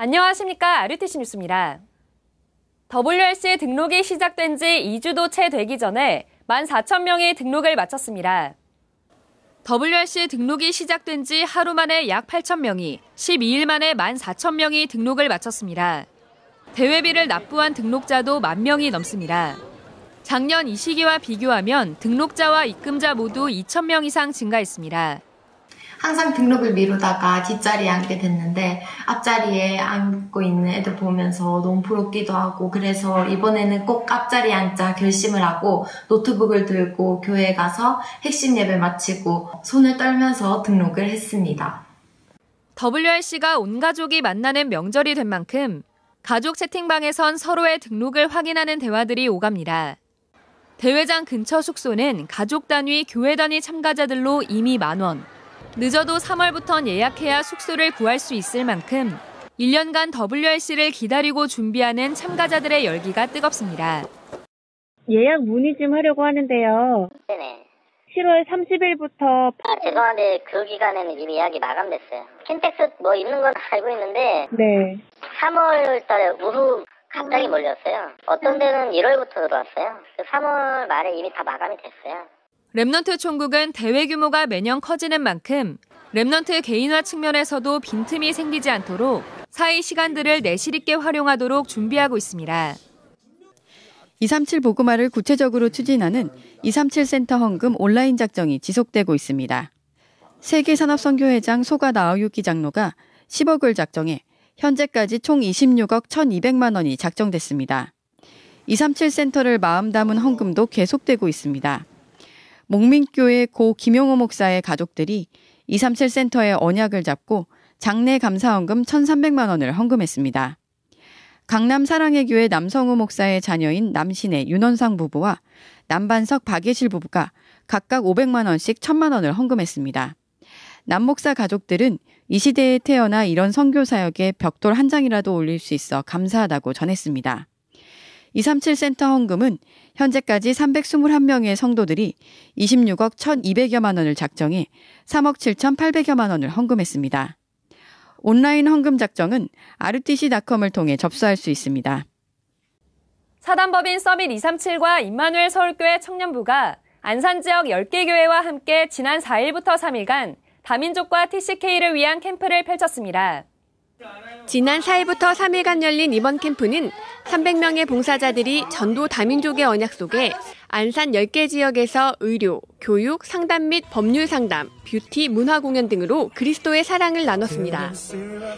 안녕하십니까. RUTC 뉴스입니다. WRC 등록이 시작된 지 2주도 채 되기 전에 14,000명이 등록을 마쳤습니다. WRC 등록이 시작된 지 하루 만에 약 8,000명이, 12일 만에 14,000명이 등록을 마쳤습니다. 대회비를 납부한 등록자도 10,000명이 넘습니다. 작년 이 시기와 비교하면 등록자와 입금자 모두 2,000명 이상 증가했습니다. 항상 등록을 미루다가 뒷자리에 앉게 됐는데 앞자리에 앉고 있는 애들 보면서 너무 부럽기도 하고, 그래서 이번에는 꼭 앞자리에 앉자 결심을 하고 노트북을 들고 교회에 가서 핵심 예배 마치고 손을 떨면서 등록을 했습니다. WRC가 온 가족이 만나는 명절이 된 만큼 가족 채팅방에선 서로의 등록을 확인하는 대화들이 오갑니다. 대회장 근처 숙소는 가족 단위, 교회 단위 참가자들로 이미 만원, 늦어도 3월부턴 예약해야 숙소를 구할 수 있을 만큼 1년간 WRC를 기다리고 준비하는 참가자들의 열기가 뜨겁습니다. 예약 문의 좀 하려고 하는데요. 네네. 7월 30일부터. 죄송한데 그 기간에는 이미 예약이 마감됐어요. 킨텍스 뭐 있는 건 알고 있는데 네. 3월 달에 우후 갑자기 몰렸어요. 어떤 데는 1월부터 들어왔어요. 3월 말에 이미 다 마감이 됐어요. 랩넌트 총국은 대회 규모가 매년 커지는 만큼 랩넌트 개인화 측면에서도 빈틈이 생기지 않도록 사이 시간들을 내실 있게 활용하도록 준비하고 있습니다. 237 보그마를 구체적으로 추진하는 237 센터 헌금 온라인 작정이 지속되고 있습니다. 세계산업선교회장 소가 나우유키 장로가 10억을 작정해 현재까지 총 26억 1,200만 원이 작정됐습니다. 237 센터를 마음 담은 헌금도 계속되고 있습니다. 목민교회 고 김용호 목사의 가족들이 237 센터의 언약을 잡고 장례 감사헌금 1,300만 원을 헌금했습니다. 강남 사랑의 교회 남성우 목사의 자녀인 남신의 윤원상 부부와 남반석 박예실 부부가 각각 500만 원씩 1,000만 원을 헌금했습니다. 남 목사 가족들은 이 시대에 태어나 이런 선교 사역에 벽돌 한 장이라도 올릴 수 있어 감사하다고 전했습니다. 237 센터 헌금은 현재까지 321명의 성도들이 26억 1,200여만 원을 작정해 3억 7,800여만 원을 헌금했습니다. 온라인 헌금 작정은 rtc.com을 통해 접수할 수 있습니다. 사단법인 서밋 237과 임마누엘 서울교회 청년부가 안산 지역 10개 교회와 함께 지난 4일부터 3일간 다민족과 TCK를 위한 캠프를 펼쳤습니다. 지난 4일부터 3일간 열린 이번 캠프는 300명의 봉사자들이 전도 다민족의 언약 속에 안산 10개 지역에서 의료, 교육, 상담 및 법률 상담, 뷰티, 문화 공연 등으로 그리스도의 사랑을 나눴습니다.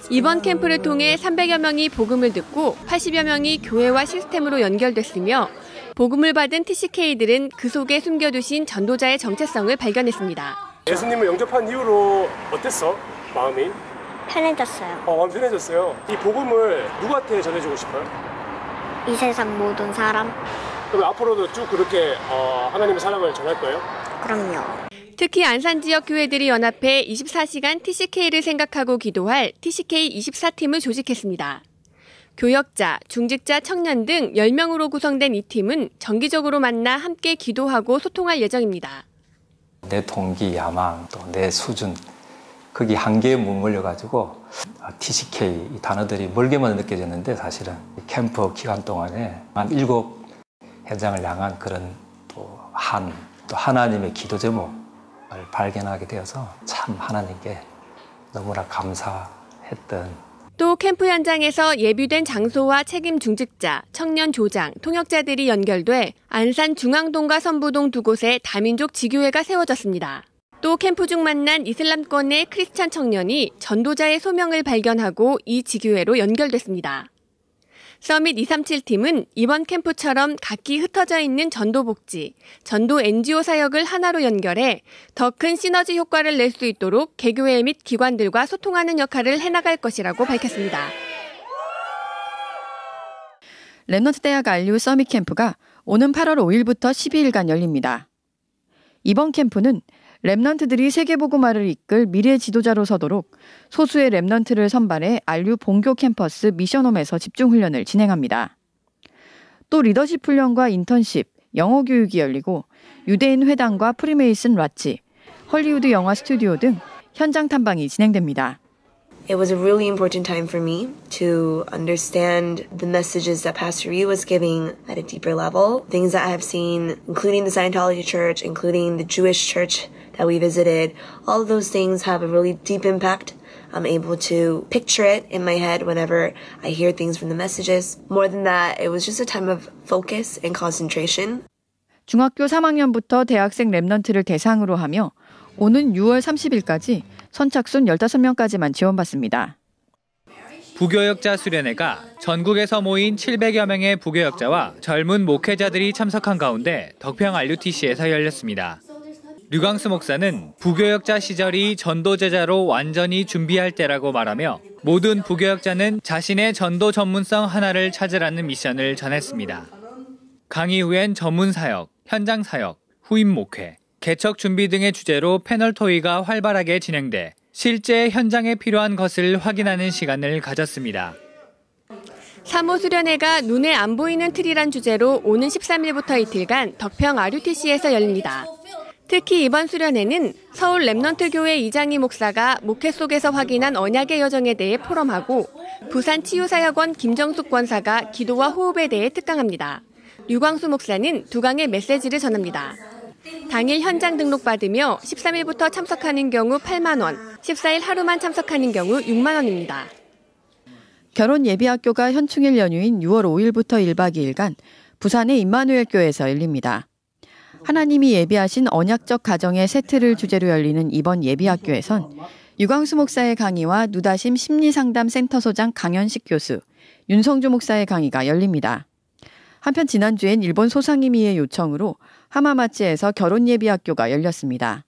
이번 캠프를 통해 300여 명이 복음을 듣고 80여 명이 교회와 시스템으로 연결됐으며 복음을 받은 TCK들은 그 속에 숨겨두신 전도자의 정체성을 발견했습니다. 예수님을 영접한 이후로 어땠어? 마음이? 편해졌어요. 마음 편해졌어요. 이 복음을 누구한테 전해주고 싶어요? 이 세상 모든 사람. 그럼 앞으로도 쭉 그렇게 하나님의 사랑을 전할 거예요? 그럼요. 특히 안산 지역 교회들이 연합해 24시간 TCK를 생각하고 기도할 TCK 24팀을 조직했습니다. 교역자, 중직자, 청년 등 10명으로 구성된 이 팀은 정기적으로 만나 함께 기도하고 소통할 예정입니다. 내 동기, 야망, 또 내 수준, 거기 한계에 머물려가지고 TCK 이 단어들이 멀게만 느껴졌는데 사실은 캠프 기간 동안에 한 7 현장을 향한 그런 또 하나님의 기도 제목을 발견하게 되어서 참 하나님께 너무나 감사했던. 또 캠프 현장에서 예비된 장소와 책임 중직자, 청년 조장, 통역자들이 연결돼 안산 중앙동과 선부동 두 곳에 다민족 지교회가 세워졌습니다. 또 캠프 중 만난 이슬람권의 크리스찬 청년이 전도자의 소명을 발견하고 이 지교회로 연결됐습니다. 서밋 237팀은 이번 캠프처럼 각기 흩어져 있는 전도복지, 전도 NGO 사역을 하나로 연결해 더 큰 시너지 효과를 낼 수 있도록 개교회 및 기관들과 소통하는 역할을 해나갈 것이라고 밝혔습니다. 랩넌트 대학 RU 서밋 캠프가 오는 8월 5일부터 12일간 열립니다. 이번 캠프는 랩넌트들이 세계복음화를 이끌 미래 지도자로 서도록 소수의 랩넌트를 선발해 RU 본교 캠퍼스 미션홈에서 집중훈련을 진행합니다. 또 리더십 훈련과 인턴십, 영어 교육이 열리고 유대인 회당과 프리메이슨 라치, 헐리우드 영화 스튜디오 등 현장 탐방이 진행됩니다. It was a really important time for me to understand the messages that Pastor Ree was giving at a deeper level. Things that I have seen, including the Scientology church, including the Jewish church that we visited, all of those things have a really deep impact. I'm able to picture it in my head whenever I hear things from the messages. More than that, it was just a time of focus and concentration. 중학교 3학년부터 대학생 랩넌트를 대상으로 하며 오는 6월 30일까지 선착순 15명까지만 지원받습니다. 부교역자 수련회가 전국에서 모인 700여 명의 부교역자와 젊은 목회자들이 참석한 가운데 덕평 RUTC에서 열렸습니다. 류광수 목사는 부교역자 시절이 전도제자로 완전히 준비할 때라고 말하며 모든 부교역자는 자신의 전도 전문성 하나를 찾으라는 미션을 전했습니다. 강의 후엔 전문 사역, 현장 사역, 후임 목회, 개척 준비 등의 주제로 패널 토의가 활발하게 진행돼 실제 현장에 필요한 것을 확인하는 시간을 가졌습니다. 3호 수련회가 눈에 안 보이는 틀이란 주제로 오는 13일부터 이틀간 덕평 RUTC에서 열립니다. 특히 이번 수련회는 서울 랩넌트 교회 이장희 목사가 목회 속에서 확인한 언약의 여정에 대해 포럼하고 부산 치유사역원 김정숙 권사가 기도와 호흡에 대해 특강합니다. 류광수 목사는 두 강의 메시지를 전합니다. 당일 현장 등록받으며 13일부터 참석하는 경우 8만 원, 14일 하루만 참석하는 경우 6만 원입니다. 결혼 예비학교가 현충일 연휴인 6월 5일부터 1박 2일간 부산의 임마누엘 교회에서 열립니다. 하나님이 예비하신 언약적 가정의 세트를 주제로 열리는 이번 예비학교에선 유광수 목사의 강의와 누다심 심리상담센터소장 강현식 교수, 윤성주 목사의 강의가 열립니다. 한편 지난주엔 일본 소상임이의 요청으로 하마마치에서 결혼예비학교가 열렸습니다.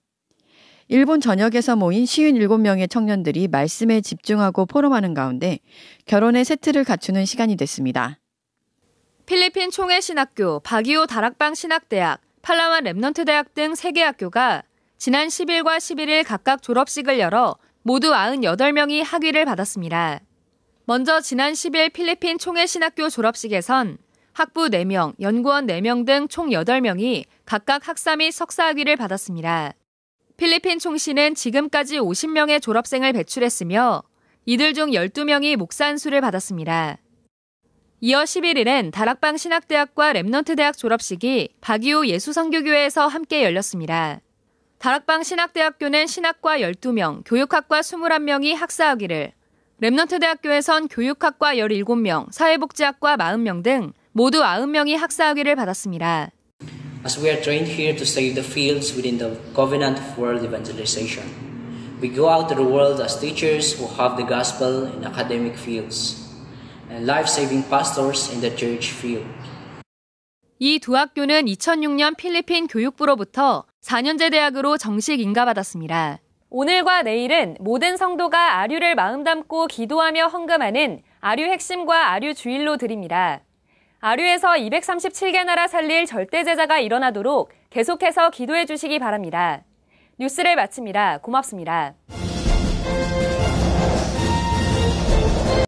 일본 전역에서 모인 57명의 청년들이 말씀에 집중하고 포럼하는 가운데 결혼의 세트를 갖추는 시간이 됐습니다. 필리핀 총회신학교, 바기오 다락방 신학대학, 팔라완 랩넌트 대학 등 3개 학교가 지난 10일과 11일 각각 졸업식을 열어 모두 98명이 학위를 받았습니다. 먼저 지난 10일 필리핀 총회신학교 졸업식에선 학부 4명, 연구원 4명 등 총 8명이 각각 학사 및 석사 학위를 받았습니다. 필리핀 총시는 지금까지 50명의 졸업생을 배출했으며 이들 중 12명이 목사 안수를 받았습니다. 이어 11일엔 다락방 신학대학과 랩넌트 대학 졸업식이 바기오 예수선교교회에서 함께 열렸습니다. 다락방 신학대학교는 신학과 12명, 교육학과 21명이 학사 학위를, 랩넌트 대학교에선 교육학과 17명, 사회복지학과 40명 등 모두 90명이 학사 학위를 받았습니다. As we are trained here to save the fields within the covenant of world evangelization, we go out to the world as teachers who have the gospel in academic fields and life-saving pastors in the church field. 이 두 학교는 2006년 필리핀 교육부로부터 4년제 대학으로 정식 인가받았습니다. 오늘과 내일은 모든 성도가 아류를 마음 담고 기도하며 헌금하는 아류 핵심과 아류 주일로 드립니다. 아류에서 237개 나라 살릴 절대제자가 일어나도록 계속해서 기도해 주시기 바랍니다. 뉴스를 마칩니다. 고맙습니다.